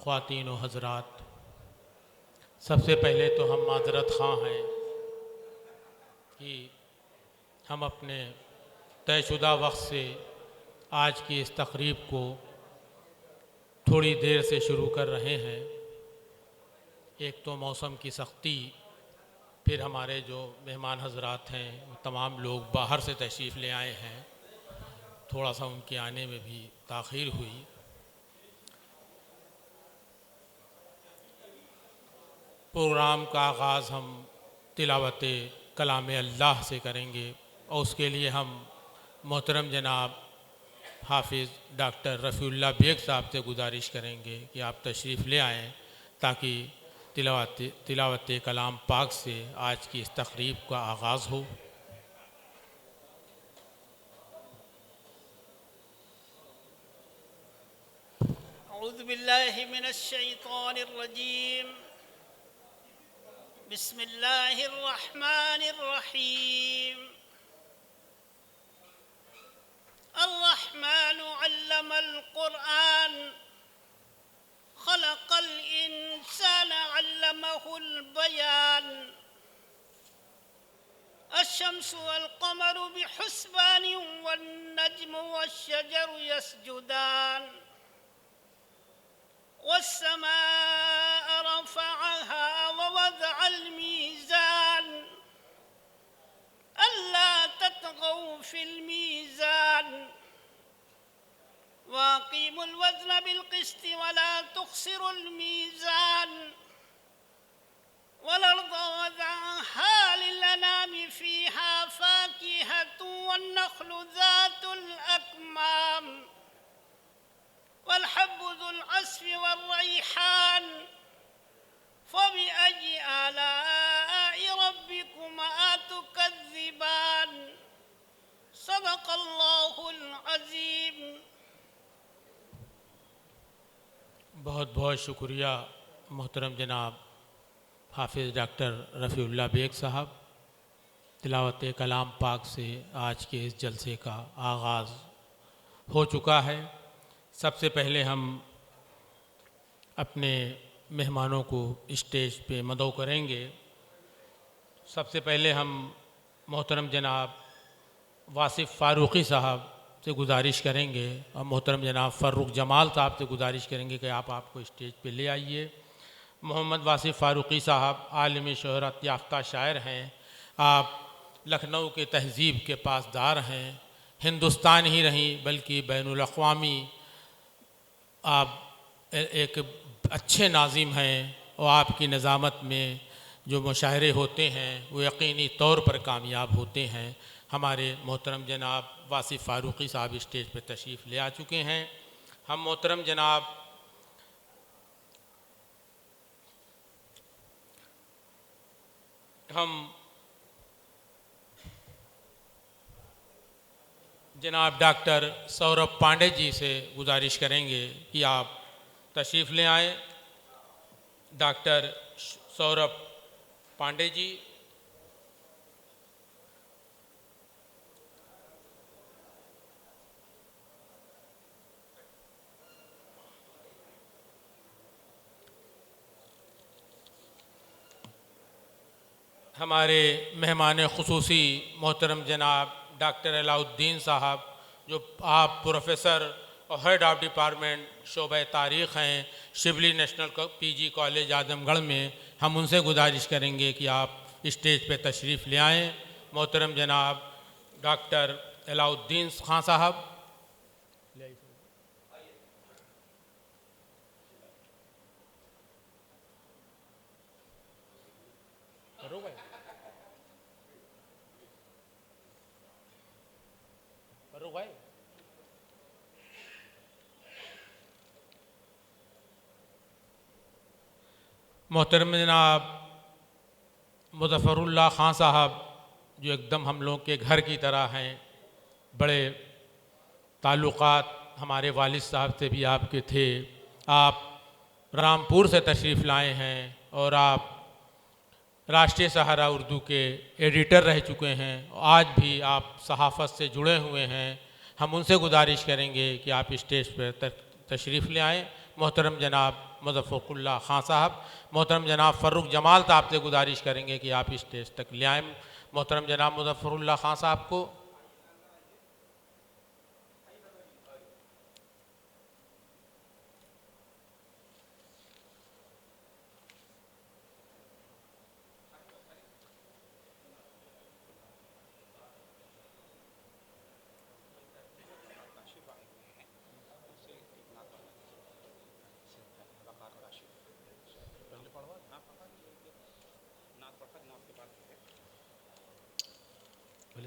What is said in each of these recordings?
ख़वातीन व हज़रात, सबसे पहले तो हम माज़रत ख़्वाह हैं कि हम अपने तयशुदा वक्त से आज की इस तकरीब को थोड़ी देर से शुरू कर रहे हैं। एक तो मौसम की सख्ती, फिर हमारे जो मेहमान हज़रात हैं वो तमाम लोग बाहर से तशरीफ़ ले आए हैं, थोड़ा सा उनके आने में भी ताख़ीर हुई। प्रोग्राम का आगाज़ हम तिलावत कलाम अल्लाह से करेंगे और उसके लिए हम मोहतरम जनाब हाफिज़ डॉक्टर रफ़ीउल्लाह बेग साहब से गुजारिश करेंगे कि आप तशरीफ़ ले आएँ ताकि तिलावत कलाम पाक से आज की इस तकरीब का आगाज़ हो। अऊज़ु बिल्लाहि मिनश शैतानिर रजीम, बिस्मिल्लाहिर रहमानिर रहीम। अर्रहमानु अल्लमल कुरआन, खलक़ल इंसान अल्लमहुल बयान। अश्शम्सु वल क़मरु बिहुस्बानिन वन नज्मु वश्शजरु यस्जुदान। वस्समाअ रफ़अहा ववज़अल मीज़ान, अल्ला ततग़ौ फ़िल मीज़ान, वअक़ीमुल वज़्न बिल क़िस्ति वला तुख़्सिरुल मीज़ान। वल-अर्ज़ वज़अहा लिल-अनामि फ़ीहा फ़ाकिहतुन वन्नख़्लु ज़ातुल अकमाम, वल-हब्बु ज़ुल अस्फ़ि वर-रैहान, फ़बिअय्यि आलाइ रब्बिकुमा तुकज़्ज़िबान। सदक़ल्लाहुल अज़ीम। बहुत बहुत शुक्रिया मोहतरम जनाब हाफिज़ डॉक्टर रफ़ीउल्लाह बेग साहब। तिलावत कलाम पाक से आज के इस जलसे का आगाज़ हो चुका है। सबसे पहले हम अपने मेहमानों को स्टेज पे मदऊ करेंगे। सबसे पहले हम मोहतरम जनाब वासिफ़ फ़ारूक़ी साहब से गुजारिश करेंगे और मोहतरम जनाब फ़र्रुख जमाल साहब से गुजारिश करेंगे कि आपको स्टेज पे ले आइए। मोहम्मद वासिफ़ फ़ारूक़ी साहब आलमी शोहरत याफ्ता शायर हैं। आप लखनऊ के तहज़ीब के पासदार हैं। हिंदुस्तान ही नहीं बल्कि बैनुल अक़वामी आप एक अच्छे नाज़िम हैं और आपकी नज़ामत में जो मुशायरे होते हैं वो यकीनी तौर पर कामयाब होते हैं। हमारे मोहतरम जनाब वासिफ़ फ़ारूक़ी साहब स्टेज पर तशरीफ़ ले आ चुके हैं। हम मोहतरम जनाब डॉक्टर सौरभ पांडे जी से गुजारिश करेंगे कि आप तशरीफ़ ले आएँ। डॉक्टर सौरभ पांडे जी। हमारे मेहमान ख़ुसूसी मोहतरम जनाब डॉक्टर अलाउद्दीन साहब, जो आप प्रोफेसर और हेड ऑफ डिपार्टमेंट शोबा तारीख़ हैं Shibli national PG college Azamgarh में, हम उनसे गुजारिश करेंगे कि आप स्टेज पे तशरीफ़ ले आएँ। मोहतरम जनाब डॉक्टर अलाउद्दीन खां साहब। मोहतरम जनाब मुज़फ़्फ़रुल्लाह ख़ान साहब, जो एकदम हम लोग के घर की तरह हैं, बड़े ताल्लुक़ात हमारे वालिद साहब से भी आपके थे। आप रामपुर से तशरीफ़ लाए हैं और आप राष्ट्रीय सहारा उर्दू के एडिटर रह चुके हैं। आज भी आप सहाफ़त से जुड़े हुए हैं। हम उनसे गुजारिश करेंगे कि आप स्टेज पर तशरीफ़ ले आएँ। मोहतरम जनाब मुज़फ़्फ़रुल्लाह ख़ान साहब, मोहतरम जनाब फ़र्रुख जमाल साहब से गुजारिश करेंगे कि आप स्टेज तक ले आएँ मोहतरम जनाब मुज़फ़्फ़रुल्लाह ख़ान साहब को।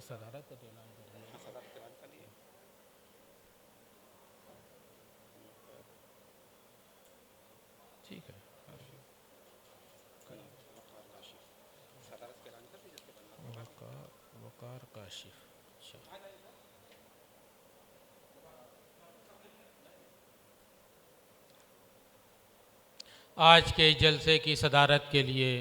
सदारत का देना ठीक है। वकार काशिफ। अच्छा, आज के जलसे की सदारत के लिए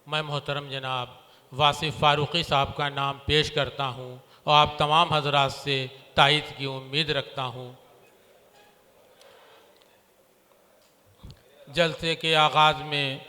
मैं मोहतरम जनाब वासिफ़ फ़ारूक़ी साहब का नाम पेश करता हूँ और आप तमाम हजरात से तायीद की उम्मीद रखता हूँ। जलसे के आगाज़ में